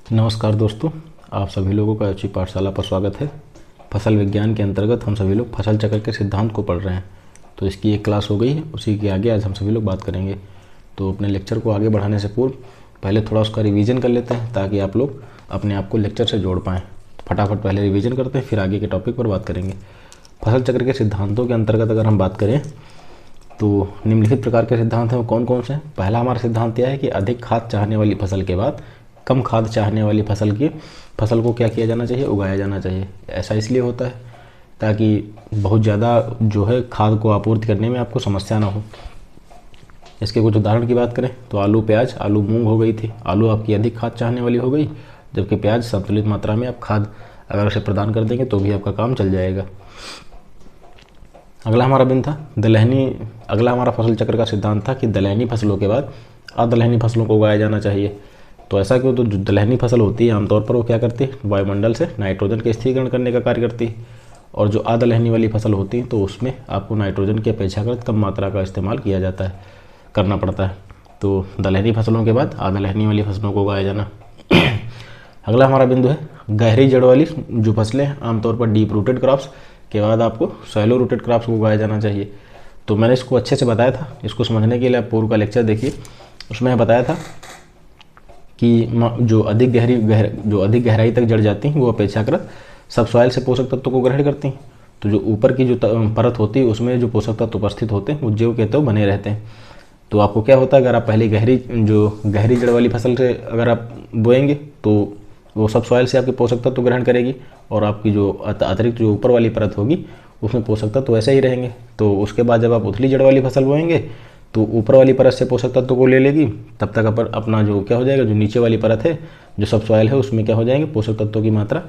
नमस्कार दोस्तों, आप सभी लोगों का अच्छी पाठशाला पर स्वागत है। फसल विज्ञान के अंतर्गत हम सभी लोग फसल चक्र के सिद्धांत को पढ़ रहे हैं। तो इसकी एक क्लास हो गई है, उसी के आगे आज हम सभी लोग बात करेंगे। तो अपने लेक्चर को आगे बढ़ाने से पूर्व पहले थोड़ा उसका रिवीजन कर लेते हैं ताकि आप लोग अपने आप को लेक्चर से जोड़ पाएँ। फटाफट पहले रिवीजन करते हैं, फिर आगे के टॉपिक पर बात करेंगे। फसल चक्र के सिद्धांतों के अंतर्गत अगर हम बात करें तो निम्नलिखित प्रकार के सिद्धांत हैं, वो कौन कौन से हैं। पहला हमारा सिद्धांत यह है कि अधिक खाद चाहने वाली फसल के बाद कम खाद चाहने वाली फसल को क्या किया जाना चाहिए, उगाया जाना चाहिए। ऐसा इसलिए होता है ताकि बहुत ज़्यादा जो है खाद को आपूर्ति करने में आपको समस्या ना हो। इसके कुछ उदाहरण की बात करें तो आलू, प्याज, आलू मूंग हो गई थी। आलू आपकी अधिक खाद चाहने वाली हो गई, जबकि प्याज संतुलित मात्रा में आप खाद अगर उसे प्रदान कर देंगे तो भी आपका काम चल जाएगा। अगला हमारा बिंदु था दलहनी। अगला हमारा फसल चक्र का सिद्धांत था कि दलहनी फसलों के बाद अदलहनी फसलों को उगाया जाना चाहिए। तो ऐसा क्यों? तो जो दलहनी फसल होती है आमतौर पर वो क्या करती है, वायुमंडल से नाइट्रोजन के स्थिरीकरण करने का कार्य करती है, और जो अदलहनी वाली फसल होती है तो उसमें आपको नाइट्रोजन की अपेक्षाकृत कम मात्रा का इस्तेमाल करना पड़ता है। तो दलहनी फसलों के बाद अदलहनी वाली फसलों को उगाया जाना। अगला हमारा बिंदु है गहरी जड़ वाली जो फसलें, आमतौर पर डीप रूटेड क्रॉप्स के बाद आपको शैलो रूटेड क्रॉप्स को उगाया जाना चाहिए। तो मैंने इसको अच्छे से बताया था। इसको समझने के लिए आप पूर्व का लेक्चर देखिए, उसमें मैं बताया था कि जो अधिक गहराई तक जड़ जाती हैं वो अपेक्षाकृत सब सॉइल से पोषक तत्वों को ग्रहण करती हैं। तो जो ऊपर की जो परत होती है उसमें जो पोषक तत्व उपस्थित होते हैं वो ज्यों के त्यों बने रहते हैं। तो आपको क्या होता है, अगर आप पहले गहरी जड़ वाली फसल से अगर आप बोएंगे तो वो सब सॉइल से आपके पोषक तत्व ग्रहण करेगी, और आपकी जो अतिरिक्त जो ऊपर वाली परत होगी उसमें पोषक तत्व वैसे ही रहेंगे। तो उसके बाद जब आप उथली जड़ वाली फसल बोएंगे तो ऊपर वाली परत से पोषक तत्व को ले लेगी, तब तक अपना जो क्या हो जाएगा, जो नीचे वाली परत है जो सब सॉइल है उसमें क्या हो जाएंगे, पोषक तत्वों की मात्रा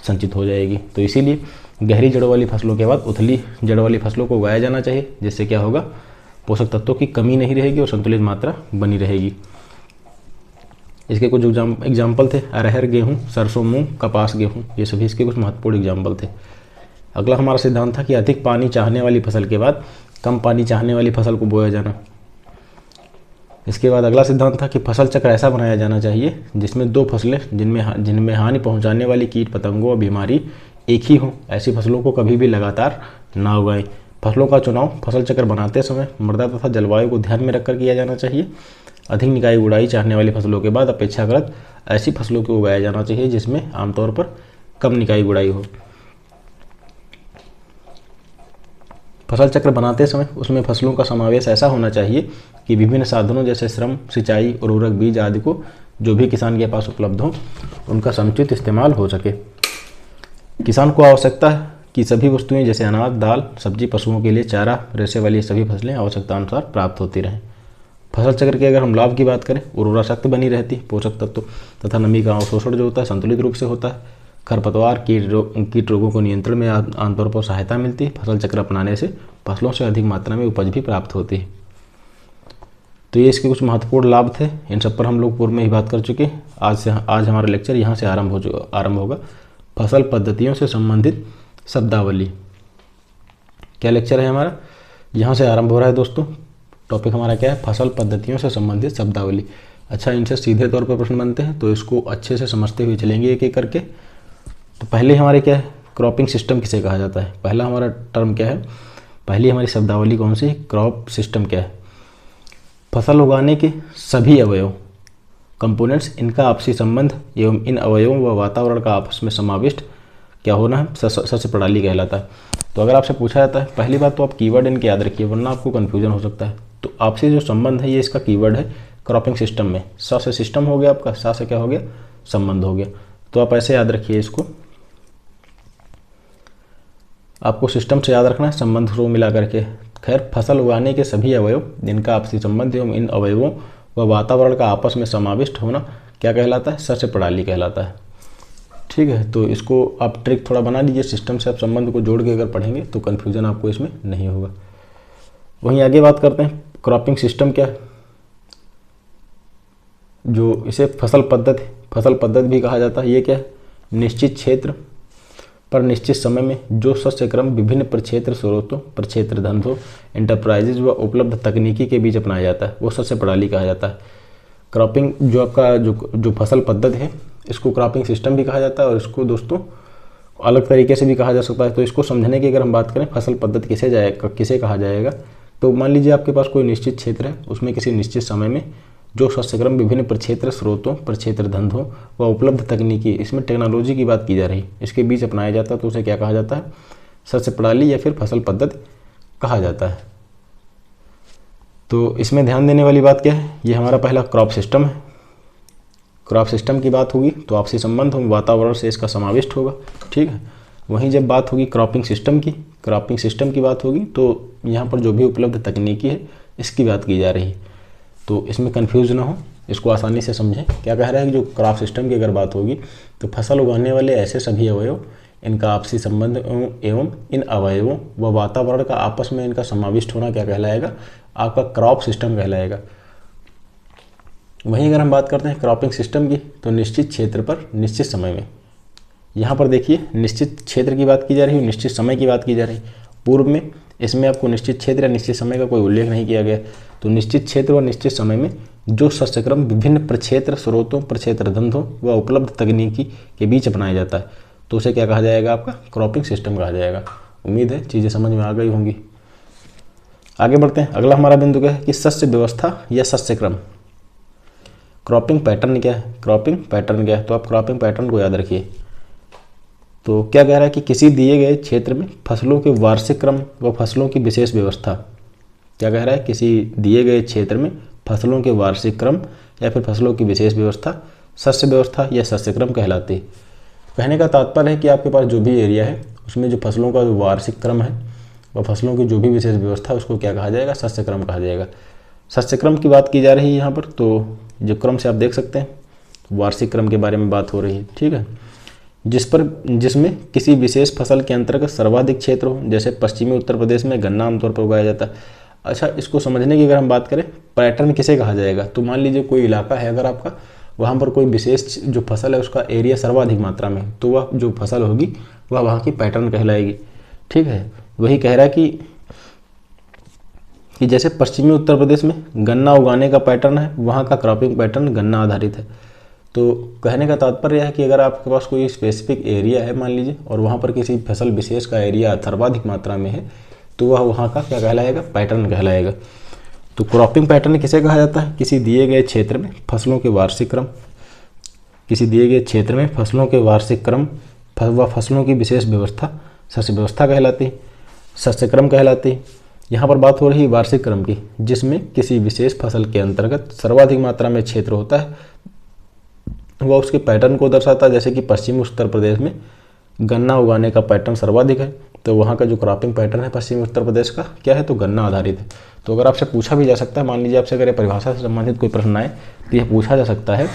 संचित हो जाएगी। तो इसीलिए गहरी जड़ वाली फसलों के बाद उथली जड़ वाली फसलों को उगाया जाना चाहिए, जिससे क्या होगा, पोषक तत्वों की कमी नहीं रहेगी और संतुलित मात्रा बनी रहेगी। इसके कुछ एग्जाम्पल थे अरहर, गेहूँ, सरसों, मूंग, कपास, गेहूँ, ये सभी इसके कुछ महत्वपूर्ण एग्जाम्पल थे। अगला हमारा सिद्धांत था कि अधिक पानी चाहने वाली फसल के बाद कम पानी चाहने वाली फसल को बोया जाना। इसके बाद अगला सिद्धांत था कि फसल चक्र ऐसा बनाया जाना चाहिए जिसमें दो फसलें जिनमें हानि पहुंचाने वाली कीट पतंगों और बीमारी एक ही हो, ऐसी फसलों को कभी भी लगातार ना उगाएं। फसलों का चुनाव फसल चक्र बनाते समय मृदा तथा जलवायु को ध्यान में रखकर किया जाना चाहिए। अधिक निकाई गुड़ाई चाहने वाली फसलों के बाद अपेक्षाकृत ऐसी फसलों को उगाया जाना चाहिए जिसमें आमतौर पर कम निकाई गुड़ाई हो। फसल चक्र बनाते समय उसमें फसलों का समावेश ऐसा होना चाहिए कि विभिन्न साधनों जैसे श्रम, सिंचाई, उर्वरक, बीज आदि को जो भी किसान के पास उपलब्ध हो उनका समुचित इस्तेमाल हो सके। किसान को आवश्यकता है कि सभी वस्तुएं जैसे अनाज, दाल, सब्जी, पशुओं के लिए चारा, रेशे वाली सभी फसलें आवश्यकता अनुसार प्राप्त होती रहें। फसल चक्र के अगर हम लाभ की बात करें, उर्वरा शक्ति बनी रहती, पोषक तत्व तथा नमी का अवशोषण जो होता है संतुलित रूप से होता है, खरपतवार, कीट रोगों को नियंत्रण में आमतौर पर सहायता मिलती है। फसल चक्र अपनाने से फसलों से अधिक मात्रा में उपज भी प्राप्त होती है। तो ये इसके कुछ महत्वपूर्ण लाभ थे, इन सब पर हम लोग पूर्व में ही बात कर चुके। आज हमारा लेक्चर यहाँ से आरंभ होगा फसल पद्धतियों से संबंधित शब्दावली। क्या लेक्चर है हमारा, यहाँ से आरंभ हो रहा है दोस्तों। टॉपिक हमारा क्या है, फसल पद्धतियों से संबंधित शब्दावली। अच्छा, इनसे सीधे तौर पर प्रश्न बनते हैं तो इसको अच्छे से समझते हुए चलेंगे एक एक करके। तो पहले हमारे क्या है, क्रॉपिंग सिस्टम किसे कहा जाता है। पहला हमारा टर्म क्या है, पहली हमारी शब्दावली कौन सी, क्रॉप सिस्टम क्या है। फसल उगाने के सभी अवयव, कंपोनेंट्स, इनका आपसी संबंध एवं इन अवयवों व वातावरण का आपस में समाविष्ट क्या होना है, सस्य प्रणाली कहलाता है। तो अगर आपसे पूछा जाता है, पहली बात तो आप कीवर्ड इनके याद रखिए वरना आपको कन्फ्यूजन हो सकता है। तो आपसी जो संबंध है ये इसका कीवर्ड है क्रॉपिंग सिस्टम में। स से सिस्टम हो गया आपका, सा से क्या हो गया, संबंध हो गया। तो आप ऐसे याद रखिए इसको, आपको सिस्टम से याद रखना है, संबंध रो मिला करके। खैर, फसल उगाने के सभी अवयव जिनका आपसी संबंध एवं इन अवयवों व वातावरण का आपस में समाविष्ट होना क्या कहलाता है, सस्य प्रणाली कहलाता है। ठीक है, तो इसको आप ट्रिक थोड़ा बना लीजिए, सिस्टम से आप संबंध को जोड़ के अगर पढ़ेंगे तो कन्फ्यूजन आपको इसमें नहीं होगा। वहीं आगे बात करते हैं, क्रॉपिंग सिस्टम क्या है, जो इसे फसल पद्धति भी कहा जाता है। ये क्या है, निश्चित क्षेत्र पर निश्चित समय में जो शस्य क्रम विभिन्न प्रक्षेत्र स्रोतों, प्रक्षेत्र धंधों, एंटरप्राइजेज व उपलब्ध तकनीकी के बीच अपनाया जाता है वो शस्य प्रणाली कहा जाता है। क्रॉपिंग जो आपका जो फसल पद्धति है इसको क्रॉपिंग सिस्टम भी कहा जाता है और इसको दोस्तों अलग तरीके से भी कहा जा सकता है। तो इसको समझने की अगर हम बात करें फसल पद्धति किसे कहा जाएगा, तो मान लीजिए आपके पास कोई निश्चित क्षेत्र है, उसमें किसी निश्चित समय में जो शस्यक्रम विभिन्न प्रक्षेत्र स्रोतों, प्रक्षेत्र धंधों व उपलब्ध तकनीकी, इसमें टेक्नोलॉजी की बात की जा रही, इसके बीच अपनाया जाता है तो उसे क्या कहा जाता है, शस्य प्रणाली या फिर फसल पद्धति कहा जाता है। तो इसमें ध्यान देने वाली बात क्या है, ये हमारा पहला क्रॉप सिस्टम है। क्रॉप सिस्टम की बात होगी तो आपसी संबंध हो, वातावरण से इसका समाविष्ट होगा, ठीक है। वहीं जब बात होगी क्रॉपिंग सिस्टम की बात होगी तो यहाँ पर जो भी उपलब्ध तकनीकी है इसकी बात की जा रही है। तो इसमें कन्फ्यूज ना हो, इसको आसानी से समझें। क्या कह रहा है कि जो क्रॉप सिस्टम की अगर बात होगी तो फसल उगाने वाले ऐसे सभी अवयव, इनका आपसी संबंध एवं इन अवयवों व वातावरण का आपस में इनका समाविष्ट होना क्या कहलाएगा, आपका क्रॉप सिस्टम कहलाएगा। वहीं अगर हम बात करते हैं क्रॉपिंग सिस्टम की तो निश्चित क्षेत्र पर निश्चित समय में, यहाँ पर देखिए निश्चित क्षेत्र की बात की जा रही है, निश्चित समय की बात की जा रही है। पूर्व में इसमें आपको निश्चित क्षेत्र या निश्चित समय का कोई उल्लेख नहीं किया गया। तो निश्चित क्षेत्र और निश्चित समय में जो शस्यक्रम विभिन्न प्रक्षेत्र स्रोतों, प्रक्षेत्र धंधों व उपलब्ध तकनीकी के बीच अपनाया जाता है तो उसे क्या कहा जाएगा, आपका क्रॉपिंग सिस्टम कहा जाएगा। उम्मीद है चीज़ें समझ में आ गई होंगी। आगे बढ़ते हैं। अगला हमारा बिंदु क्या है कि शस्य व्यवस्था या शस्यक्रम। क्रॉपिंग पैटर्न क्या है, क्रॉपिंग पैटर्न क्या है, तो आप क्रॉपिंग पैटर्न को याद रखिए। तो क्या कह रहा है कि किसी दिए गए क्षेत्र में फसलों के वार्षिक क्रम व फसलों की विशेष व्यवस्था। क्या कह रहा है, किसी दिए गए क्षेत्र में फसलों के वार्षिक क्रम या फिर फसलों की विशेष व्यवस्था शस्य व्यवस्था या शस्य क्रम कहलाती है। कहने का तात्पर्य है कि आपके पास जो भी एरिया है उसमें जो फसलों का जो वार्षिक क्रम है व फसलों की जो भी विशेष व्यवस्था है उसको क्या कहा जाएगा, शस्य क्रम कहा जाएगा। शस्य क्रम की बात की जा रही है यहाँ पर, तो जो क्रम से आप देख सकते हैं वार्षिक क्रम के बारे में बात हो रही है, ठीक है। जिसमें किसी विशेष फसल के अंतर्गत सर्वाधिक क्षेत्र हो, जैसे पश्चिमी उत्तर प्रदेश में गन्ना आमतौर पर उगाया जाता है। अच्छा, इसको समझने की अगर हम बात करें पैटर्न किसे कहा जाएगा, तो मान लीजिए कोई इलाका है अगर आपका, वहाँ पर कोई विशेष जो फसल है उसका एरिया सर्वाधिक मात्रा में, तो वह जो फसल होगी वह वहाँ की पैटर्न कहलाएगी, ठीक है। वही कह रहा है कि जैसे पश्चिमी उत्तर प्रदेश में गन्ना उगाने का पैटर्न है, वहाँ का क्रॉपिंग पैटर्न गन्ना आधारित है। तो कहने का तात्पर्य है कि अगर आपके पास कोई स्पेसिफिक एरिया है मान लीजिए और वहाँ पर किसी फसल विशेष का एरिया सर्वाधिक मात्रा में है तो वह वहाँ का क्या कहलाएगा, पैटर्न कहलाएगा। तो क्रॉपिंग पैटर्न किसे कहा जाता है, किसी दिए गए क्षेत्र में फसलों के वार्षिक क्रम, किसी दिए गए क्षेत्र में फसलों के वार्षिक क्रम व फसलों की विशेष व्यवस्था शस्य व्यवस्था कहलाती है, शस्य क्रम कहलाती है। यहाँ पर बात हो रही है वार्षिक क्रम की, जिसमें किसी विशेष फसल के अंतर्गत सर्वाधिक मात्रा में क्षेत्र होता है, वह उसके पैटर्न को दर्शाता है। जैसे कि पश्चिमी उत्तर प्रदेश में गन्ना उगाने का पैटर्न सर्वाधिक है, तो वहाँ का जो क्रॉपिंग पैटर्न है पश्चिमी उत्तर प्रदेश का क्या है, तो गन्ना आधारित है। तो अगर आपसे पूछा भी जा सकता है, मान लीजिए आपसे अगर परिभाषा से संबंधित कोई प्रश्न आए तो यह पूछा जा सकता है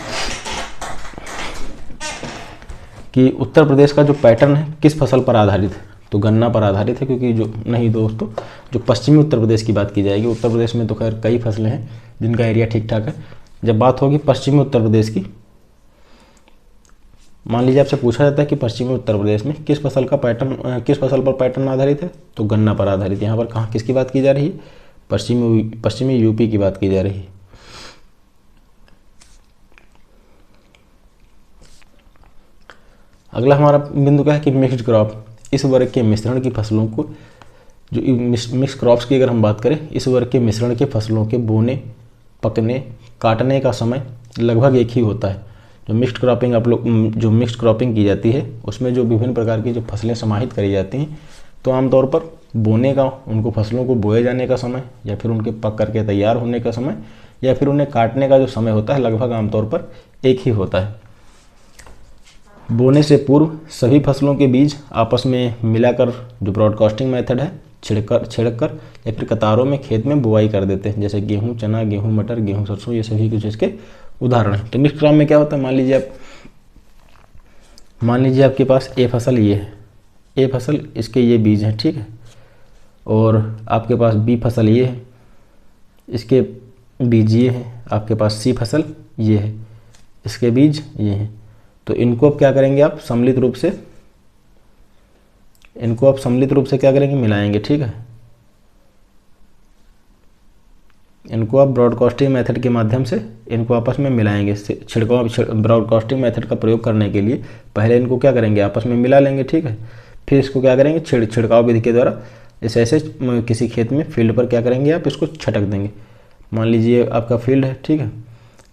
कि उत्तर प्रदेश का जो पैटर्न है किस फसल पर आधारित है, तो गन्ना पर आधारित है। क्योंकि जो नहीं दोस्तों, जो पश्चिमी उत्तर प्रदेश की बात की जाएगी, उत्तर प्रदेश में तो खैर कई फसलें हैं जिनका एरिया ठीक ठाक है। जब बात होगी पश्चिमी उत्तर प्रदेश की, मान लीजिए आपसे पूछा जाता है कि पश्चिमी उत्तर प्रदेश में किस फसल पर पैटर्न आधारित है, तो गन्ना पर आधारित। यहाँ पर कहाँ किसकी बात की जा रही है, पश्चिमी यूपी की बात की जा रही है। अगला हमारा बिंदु क्या है कि मिक्स्ड क्रॉप। इस वर्ग के मिश्रण की फसलों को, जो मिक्स क्रॉप्स की अगर हम बात करें, इस वर्ग के मिश्रण के फसलों के बोने, पकने, काटने का समय लगभग एक ही होता है। जो मिक्स्ड क्रॉपिंग की जाती है उसमें जो विभिन्न प्रकार की जो फसलें समाहित करी जाती हैं, तो आमतौर पर बोने का, उनको फसलों को बोए जाने का समय या फिर उनके पक करके तैयार होने का समय या फिर उन्हें काटने का जो समय होता है लगभग आमतौर पर एक ही होता है। बोने से पूर्व सभी फसलों के बीज आपस में मिलाकर जो ब्रॉडकास्टिंग मेथड है, छिड़क कर या फिर कतारों में खेत में बुआई कर देते हैं। जैसे गेहूँ, चना, गेहूँ, मटर, गेहूँ, सरसों, ये सभी कुछ इसके उदाहरण है। तो मिक्स क्रॉप में क्या होता है, मान लीजिए आपके पास ए फसल ये है, ए फसल इसके ये बीज हैं, ठीक है, और आपके पास बी फसल ये है, इसके बीज ये हैं, आपके पास सी फसल ये है, इसके बीज ये हैं। तो इनको अब क्या करेंगे, आप सम्मिलित रूप से क्या करेंगे, मिलाएंगे, ठीक है। इनको आप ब्रॉडकास्टिंग मेथड के माध्यम से इनको आपस में मिलाएंगे। छिड़काव ब्रॉडकास्टिंग मेथड का प्रयोग करने के लिए पहले इनको क्या करेंगे, आपस में मिला लेंगे, ठीक है। फिर इसको क्या करेंगे, छिड़काव विधि के द्वारा ऐसे ऐसे किसी खेत में फील्ड पर क्या करेंगे, आप इसको छटक देंगे। मान लीजिए आपका फील्ड है, ठीक है।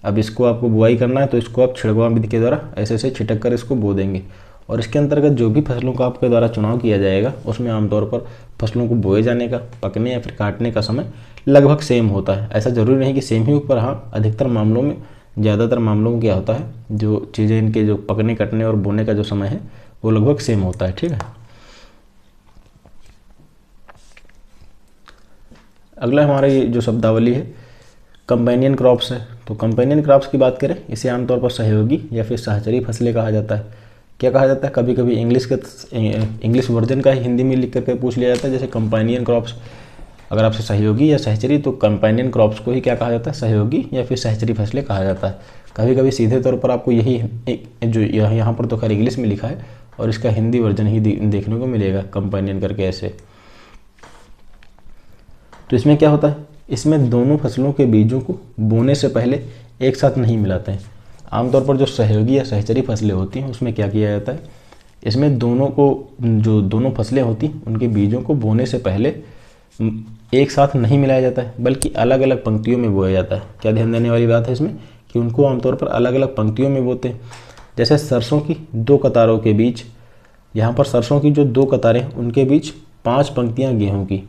अब इसको आपको बुआई करना है तो इसको आप छिड़काव विधि के द्वारा ऐसे ऐसे छिटक कर इसको बो देंगे। और इसके अंतर्गत जो भी फसलों का आपके द्वारा चुनाव किया जाएगा उसमें आमतौर पर फसलों को बोए जाने का, पकने या फिर काटने का समय लगभग सेम होता है। ऐसा ज़रूरी नहीं कि सेम ही हो, पर हाँ अधिकतर मामलों में, ज़्यादातर मामलों में क्या होता है, जो चीज़ें इनके जो पकने कटने और बोने का जो समय है वो लगभग सेम होता है, ठीक है। अगला हमारी जो शब्दावली है कंपेनियन क्रॉप्स है। तो कंपेनियन क्रॉप्स की बात करें, इसे आमतौर पर सहयोगी या फिर सहचरी फसलें कहा जाता है। क्या कहा जाता है, कभी कभी इंग्लिश वर्जन का ही हिंदी में लिख करके पूछ लिया जाता है, जैसे कंपेनियन क्रॉप्स। अगर आपसे सहयोगी या सहचरी, तो कंपेनियन क्रॉप्स को ही क्या कहा जाता है, सहयोगी या फिर सहचरी फसलें कहा जाता है। कभी कभी सीधे तौर पर आपको यही जो यहाँ पर तो खैर इंग्लिश में लिखा है और इसका हिंदी वर्जन ही देखने को मिलेगा, कंपेनियन करके ऐसे। तो इसमें क्या होता है, इसमें दोनों फसलों के बीजों को बोने से पहले एक साथ नहीं मिलाते हैं। आमतौर पर जो सहयोगी या सहचरी फसलें होती हैं उसमें क्या किया जाता है, इसमें दोनों को, जो दोनों फसलें होती हैं उनके बीजों को बोने से पहले एक साथ नहीं मिलाया जाता है, बल्कि अलग अलग पंक्तियों में बोया जाता है। क्या ध्यान देने वाली बात है इसमें, कि उनको आमतौर पर अलग अलग पंक्तियों में बोते हैं। जैसे सरसों की 2 कतारों के बीच, यहाँ पर सरसों की जो 2 कतारें उनके बीच 5 पंक्तियाँ गेहूँ की।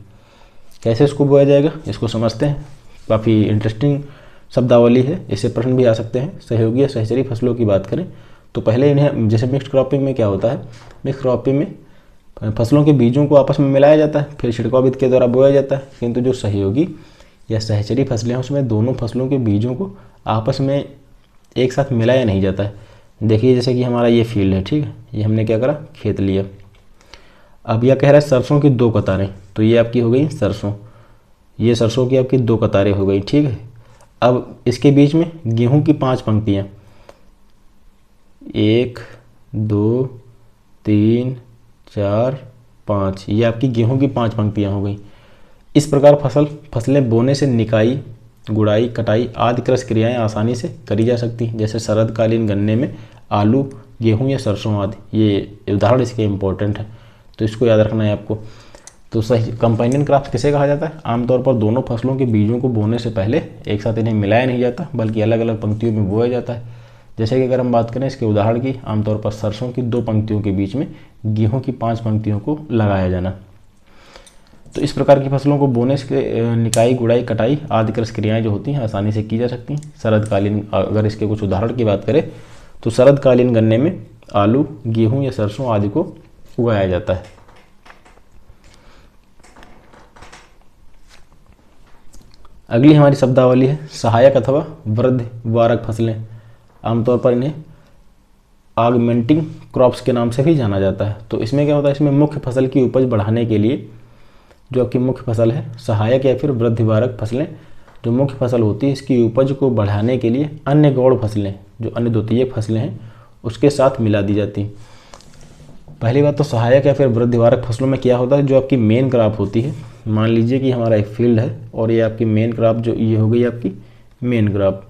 कैसे इसको बोया जाएगा इसको समझते हैं। काफ़ी इंटरेस्टिंग शब्दावली है, इससे प्रश्न भी आ सकते हैं। सहयोगी या सहचरी फसलों की बात करें तो पहले इन्हें, जैसे मिक्स्ड क्रॉपिंग में क्या होता है, मिक्स क्रॉपिंग में फसलों के बीजों को आपस में मिलाया जाता है, फिर छिड़काव विधि के द्वारा बोया जाता है। किंतु जो सहयोगी या सहचरी फसलें हैं उसमें दोनों फसलों के बीजों को आपस में एक साथ मिलाया नहीं जाता है। देखिए जैसे कि हमारा ये फील्ड है, ठीक है, ये हमने क्या करा, खेत लिया। अब यह कह रहा है सरसों की 2 कतारें, तो ये आपकी हो गई सरसों, ये सरसों की आपकी 2 कतारें हो गई, ठीक है। अब इसके बीच में गेहूं की 5 पंक्तियां, 1 2 3 4 5, ये आपकी गेहूं की 5 पंक्तियां हो गई। इस प्रकार फसलें बोने से निकाई, गुड़ाई, कटाई आदि कृषि क्रियाएं आसानी से करी जा सकती हैं। जैसे शरदकालीन गन्ने में आलू, गेहूं या सरसों आदि, ये उदाहरण इसके इम्पोर्टेंट है, तो इसको याद रखना है आपको। तो सही कंपेनियन क्रॉप्स किसे कहा जाता है, आमतौर पर दोनों फसलों के बीजों को बोने से पहले एक साथ इन्हें मिलाया नहीं जाता, बल्कि अलग अलग पंक्तियों में बोया जाता है। जैसे कि अगर हम बात करें इसके उदाहरण की, आमतौर पर सरसों की 2 पंक्तियों के बीच में गेहूं की 5 पंक्तियों को लगाया जाना। तो इस प्रकार की फसलों को बोने से निकाई, गुड़ाई, कटाई आदि कृषि क्रियाएँ जो होती हैं आसानी से की जा सकती हैं। शरदकालीन, अगर इसके कुछ उदाहरण की बात करें तो शरदकालीन गन्ने में आलू, गेहूँ या सरसों आदि को उगाया जाता है। अगली हमारी शब्दावली है सहायक अथवा वृद्धिवारक फसलें। आमतौर पर इन्हें ऑगमेंटिंग क्रॉप्स के नाम से भी जाना जाता है। तो इसमें क्या होता है, इसमें मुख्य फसल की उपज बढ़ाने के लिए, जो आपकी मुख्य फसल है, सहायक या फिर वृद्धिवारक फसलें, जो मुख्य फसल होती है इसकी उपज को बढ़ाने के लिए अन्य गौण फसलें, जो अन्य द्वितीयक फसलें हैं, उसके साथ मिला दी जाती हैं। पहली बात तो सहायक या फिर वृद्धिवारक फसलों में क्या होता है, जो आपकी मेन क्रॉप होती है। मान लीजिए कि हमारा एक फील्ड है और ये आपकी मेन क्रॉप, जो ये हो गई आपकी मेन क्रॉप,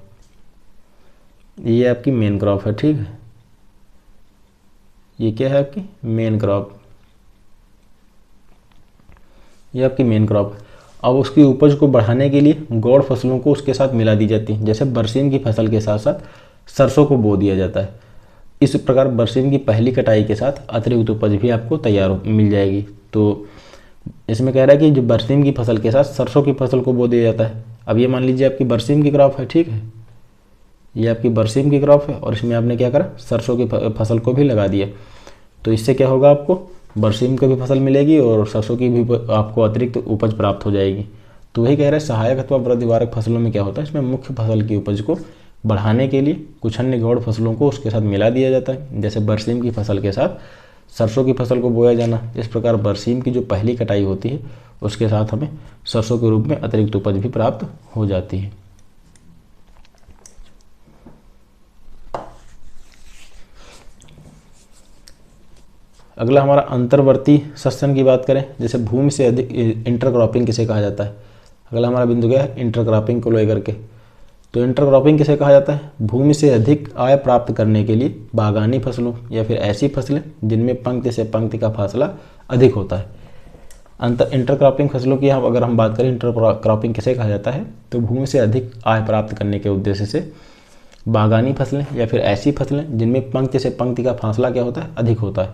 ये आपकी मेन क्रॉप है, ठीक है, ये क्या है आपकी मेन क्रॉप, ये आपकी मेन क्रॉप। अब उसकी उपज को बढ़ाने के लिए गौण फसलों को उसके साथ मिला दी जाती है। जैसे बरसीम की फसल के साथ साथ सरसों को बो दिया जाता है। इस प्रकार बरसीम की पहली कटाई के साथ अतिरिक्त उपज भी आपको तैयार मिल जाएगी। तो इसमें कह रहा है कि जो बरसीम की फसल के साथ सरसों की फसल को बो दिया जाता है। अब ये मान लीजिए आपकी बरसीम की क्रॉप है, ठीक है, ये आपकी बरसीम की क्रॉप है और इसमें आपने क्या करा, सरसों की फसल को भी लगा दिया। तो इससे क्या होगा, आपको बरसीम की भी फसल मिलेगी और सरसों की भी आपको अतिरिक्त उपज प्राप्त हो जाएगी। तो वही कह रहे हैं सहायक अथवा वृद्धिवारक फसलों में क्या होता है, इसमें मुख्य फसल की उपज को बढ़ाने के लिए कुछ अन्य गौण फसलों को उसके साथ मिला दिया जाता है। जैसे बरसीम की फसल के साथ सरसों की फसल को बोया जाना। इस प्रकार बरसीम की जो पहली कटाई होती है उसके साथ हमें सरसों के रूप में अतिरिक्त उपज भी प्राप्त हो जाती है। अगला हमारा अंतर्वर्ती सस्यन की बात करें, जैसे भूमि से अधिक इंटरक्रॉपिंग किसे कहा जाता है। अगला हमारा बिंदु क्या है, इंटरक्रॉपिंग को लेकर के। तो इंटरक्रॉपिंग किसे कहा जाता है, भूमि से अधिक आय प्राप्त करने के लिए बागानी फसलों या फिर ऐसी फसलें जिनमें पंक्ति से पंक्ति का फासला अधिक होता है। इंटरक्रॉपिंग फसलों की यहाँ अगर हम बात करें, इंटरक्रॉपिंग किसे कहा जाता है, तो भूमि से अधिक आय प्राप्त करने के उद्देश्य से बागानी फसलें या फिर ऐसी फसलें जिनमें पंक्ति से पंक्ति का फासला क्या होता है, अधिक होता है।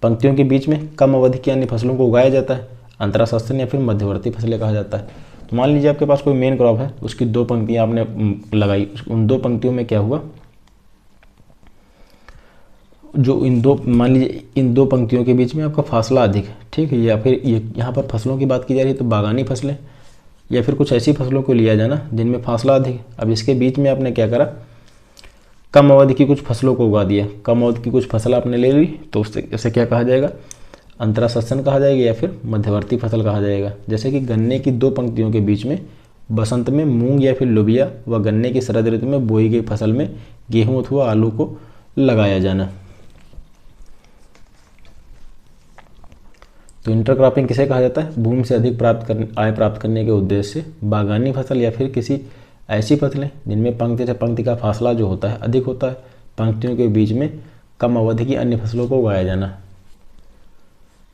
पंक्तियों के बीच में कम अवधि की अन्य फसलों को उगाया जाता है, अंतरासस्तन या फिर मध्यवर्ती फसलें कहा जाता है। तो मान लीजिए आपके पास कोई मेन क्रॉप है, उसकी 2 पंक्तियाँ आपने लगाई, उन 2 पंक्तियों में क्या हुआ, जो मान लीजिए इन 2 पंक्तियों के बीच में आपका फासला अधिक है, ठीक है। या फिर ये यहाँ पर फसलों की बात की जा रही है तो बागानी फसलें या फिर कुछ ऐसी फसलों को लिया जाना जिनमें फासला अधिक है। अब इसके बीच में आपने क्या करा, कम अवधि की कुछ फसलों को उगा दिया, कम अवधि की कुछ फसल आपने ले ली, तो उसे क्या कहा जाएगा, अंतरासस्तन कहा जाएगा या फिर मध्यवर्ती फसल कहा जाएगा। जैसे कि गन्ने की 2 पंक्तियों के बीच में बसंत में मूंग या फिर लोबिया व गन्ने की शरद ऋतु में बोई गई फसल में गेहूं अथवा आलू को लगाया जाना। तो इंटरक्रॉपिंग किसे कहा जाता है, भूमि से अधिक आय प्राप्त करने के उद्देश्य से बागानी फसल या फिर किसी ऐसी फसलें जिनमें पंक्ति से पंक्ति का फासला जो होता है अधिक होता है, पंक्तियों के बीच में कम अवधि की अन्य फसलों को उगाया जाना,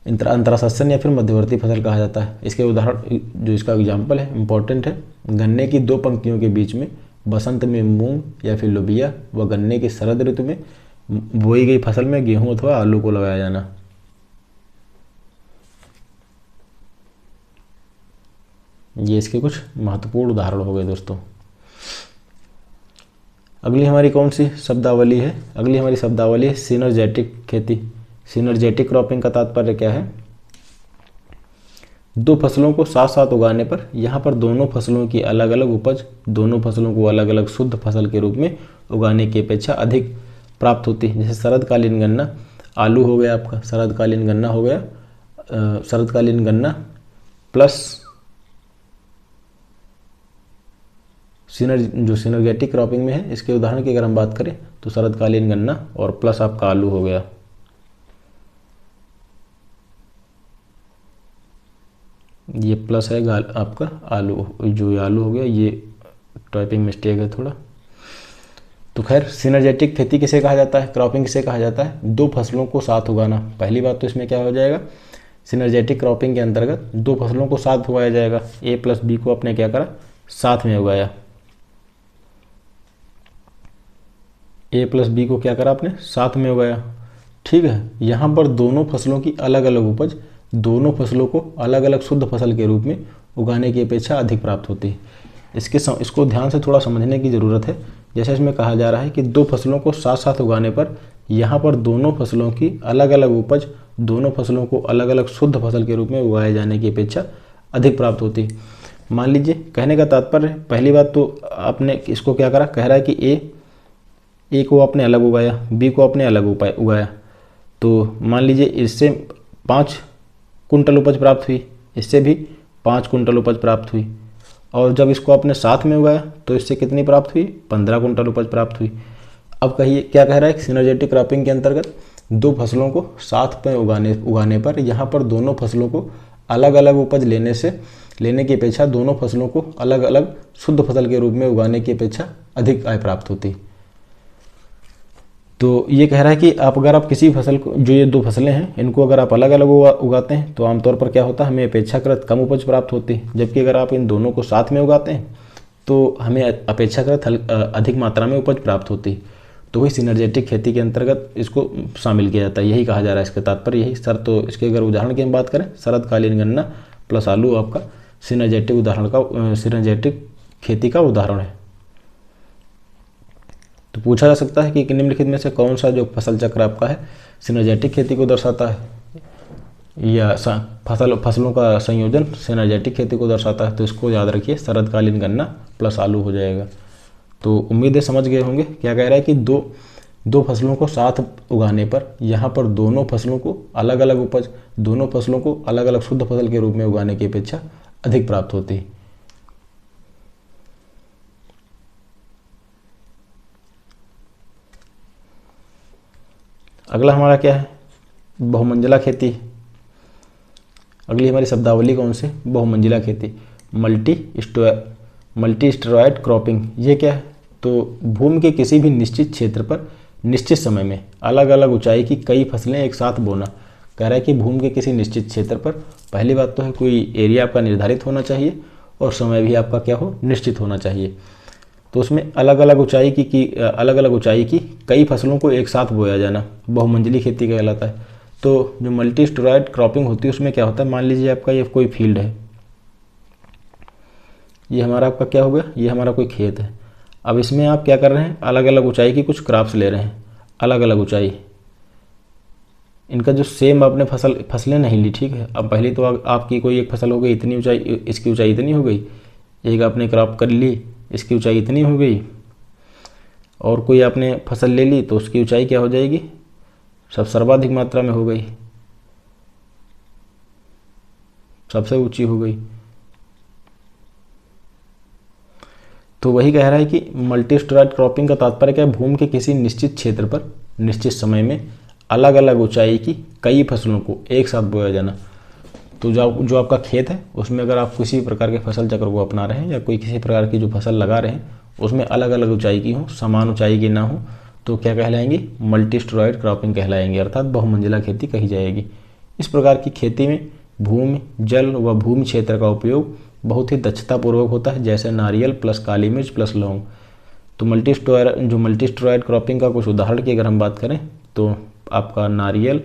अंतरासस्तन या फिर मध्यवर्ती फसल कहा जाता है। इसके उदाहरण जो इसका एग्जाम्पल है इंपॉर्टेंट है, गन्ने की 2 पंक्तियों के बीच में बसंत में मूंग या फिर लोबिया व गन्ने की शरद ऋतु में बोई गई फसल में गेहूं अथवा आलू को लगाया जाना। ये इसके कुछ महत्वपूर्ण उदाहरण हो गए दोस्तों। अगली हमारी कौन सी शब्दावली है, अगली हमारी शब्दावली है सिनर्जेटिक खेती। सिनर्जेटिक क्रॉपिंग का तात्पर्य क्या है, 2 फसलों को साथ साथ उगाने पर यहाँ पर दोनों फसलों की अलग अलग उपज, दोनों फसलों को अलग अलग शुद्ध फसल के रूप में उगाने की अपेक्षा अधिक प्राप्त होती है। जैसे शरदकालीन गन्ना, आलू हो गया आपका, शरदकालीन गन्ना हो गया, शरदकालीन गन्ना प्लस जो सिनर्जेटिक क्रॉपिंग में है, इसके उदाहरण की अगर हम बात करें तो शरदकालीन गन्ना और प्लस आपका आलू हो गया। ये प्लस है आपका आलू, जो आलू हो गया, ये टाइपिंग मिस्टेक है थोड़ा। तो खैर सिनर्जेटिक खेती किसे कहा जाता है, क्रॉपिंग किसे कहा जाता है, 2 फसलों को साथ उगाना। पहली बात तो इसमें क्या हो जाएगा, सिनर्जेटिक क्रॉपिंग के अंतर्गत 2 फसलों को साथ उगाया जाएगा। ए प्लस बी को आपने क्या करा, साथ में उगाया। ए प्लस बी को क्या करा आपने, साथ में उगाया, ठीक है। यहाँ पर दोनों फसलों की अलग अलग उपज, दोनों फसलों को अलग अलग शुद्ध फसल के रूप में उगाने की अपेक्षा अधिक प्राप्त होती है। इसको ध्यान से थोड़ा समझने की ज़रूरत है। जैसे इसमें कहा जा रहा है कि 2 फसलों को साथ साथ उगाने पर यहाँ पर दोनों फसलों की अलग अलग उपज, दोनों फसलों को अलग अलग शुद्ध फसल के रूप में उगाए जाने की अपेक्षा अधिक प्राप्त होती है। मान लीजिए, कहने का तात्पर्य, पहली बात तो आपने इसको क्या करा, कह रहा है कि ए को आपने अलग उगाया, बी को आपने अलग उगाया। तो मान लीजिए इससे 5 कुंटल उपज प्राप्त हुई, इससे भी 5 कुंटल उपज प्राप्त हुई, और जब इसको आपने साथ में उगाया तो इससे कितनी प्राप्त हुई, 15 कुंटल उपज प्राप्त हुई। अब कहिए क्या कह रहा है, सिनर्जेटिक क्रॉपिंग के अंतर्गत 2 फसलों को साथ में उगाने पर यहाँ पर दोनों फसलों को अलग अलग उपज लेने की अपेक्षा दोनों फसलों को अलग अलग शुद्ध फसल के रूप में उगाने की अपेक्षा अधिक आय प्राप्त होती। तो ये कह रहा है कि अगर आप किसी फसल को, जो ये 2 फसलें हैं, इनको अगर आप अलग अलग उगाते हैं तो आमतौर पर क्या होता है, हमें अपेक्षाकृत कम उपज प्राप्त होती है। जबकि अगर आप इन दोनों को साथ में उगाते हैं तो हमें अपेक्षाकृत अधिक मात्रा में उपज प्राप्त होती है। तो वही सिनर्जेटिक खेती के अंतर्गत इसको शामिल किया जाता है, यही कहा जा रहा है, इसका तात्पर्य यही सर। तो इसके अगर उदाहरण की हम बात करें, शरदकालीन गन्ना प्लस आलू आपका सिनर्जेटिक खेती का उदाहरण है। तो पूछा जा सकता है कि निम्नलिखित में से कौन सा जो फसल चक्र आपका है सिनर्जेटिक खेती को दर्शाता है, या फसलों का संयोजन सिनर्जेटिक खेती को दर्शाता है। तो इसको याद रखिए, शरदकालीन गन्ना प्लस आलू हो जाएगा। तो उम्मीद है समझ गए होंगे। क्या कह रहा है कि दो फसलों को साथ उगाने पर यहाँ पर दोनों फसलों को अलग अलग उपज, दोनों फसलों को अलग अलग शुद्ध फसल के रूप में उगाने की अपेक्षा अधिक प्राप्त होती है। अगला हमारा क्या है, बहुमंजिला खेती। अगली हमारी शब्दावली कौन सी, बहुमंजिला खेती। Multi steroid cropping. ये क्या है? तो भूमि के किसी भी निश्चित क्षेत्र पर निश्चित समय में अलग अलग ऊंचाई की कई फसलें एक साथ बोना। कह रहा है कि भूमि के किसी निश्चित क्षेत्र पर पहली बात तो है कोई एरिया आपका निर्धारित होना चाहिए और समय भी आपका क्या हो, निश्चित होना चाहिए। तो उसमें अलग अलग ऊंचाई की कई फसलों को एक साथ बोया जाना बहुमंजिली खेती कहलाता है। तो जो मल्टी स्टेरॉयड क्रॉपिंग होती है उसमें क्या होता है, मान लीजिए आपका ये कोई फील्ड है, ये हमारा आपका क्या हो गया, ये हमारा कोई खेत है। अब इसमें आप क्या कर रहे हैं, अलग अलग ऊंचाई की कुछ क्रॉप्स ले रहे हैं, अलग अलग ऊंचाई, इनका जो सेम आपने फसलें नहीं ली, ठीक है। अब पहली तो आपकी कोई एक फसल हो गई इतनी ऊंचाई, इसकी ऊंचाई इतनी हो गई, एक आपने क्रॉप कर ली इसकी ऊंचाई इतनी हो गई, और कोई आपने फसल ले ली तो उसकी ऊंचाई क्या हो जाएगी, सब सर्वाधिक मात्रा में हो गई, सबसे ऊंची हो गई। तो वही कह रहा है कि मल्टी स्टेरॉयड क्रॉपिंग का तात्पर्य क्या है, भूमि के किसी निश्चित क्षेत्र पर निश्चित समय में अलग अलग ऊंचाई की कई फसलों को एक साथ बोया जाना। तो जो आपका खेत है उसमें अगर आप किसी प्रकार के फसल चक्र को अपना रहे हैं या कोई किसी प्रकार की जो फसल लगा रहे हैं उसमें अलग अलग ऊंचाई की हो, समान ऊंचाई की ना हो, तो क्या कहलाएंगी, मल्टी स्टेरॉयड क्रॉपिंग कहलाएंगे, अर्थात बहुमंजिला खेती कही जाएगी। इस प्रकार की खेती में भूमि, जल व भूमि क्षेत्र का उपयोग बहुत ही दक्षतापूर्वक होता है, जैसे नारियल प्लस काली मिर्च प्लस लौंग। तो मल्टी स्टेरॉयड क्रॉपिंग का कुछ उदाहरण की अगर हम बात करें तो आपका नारियल,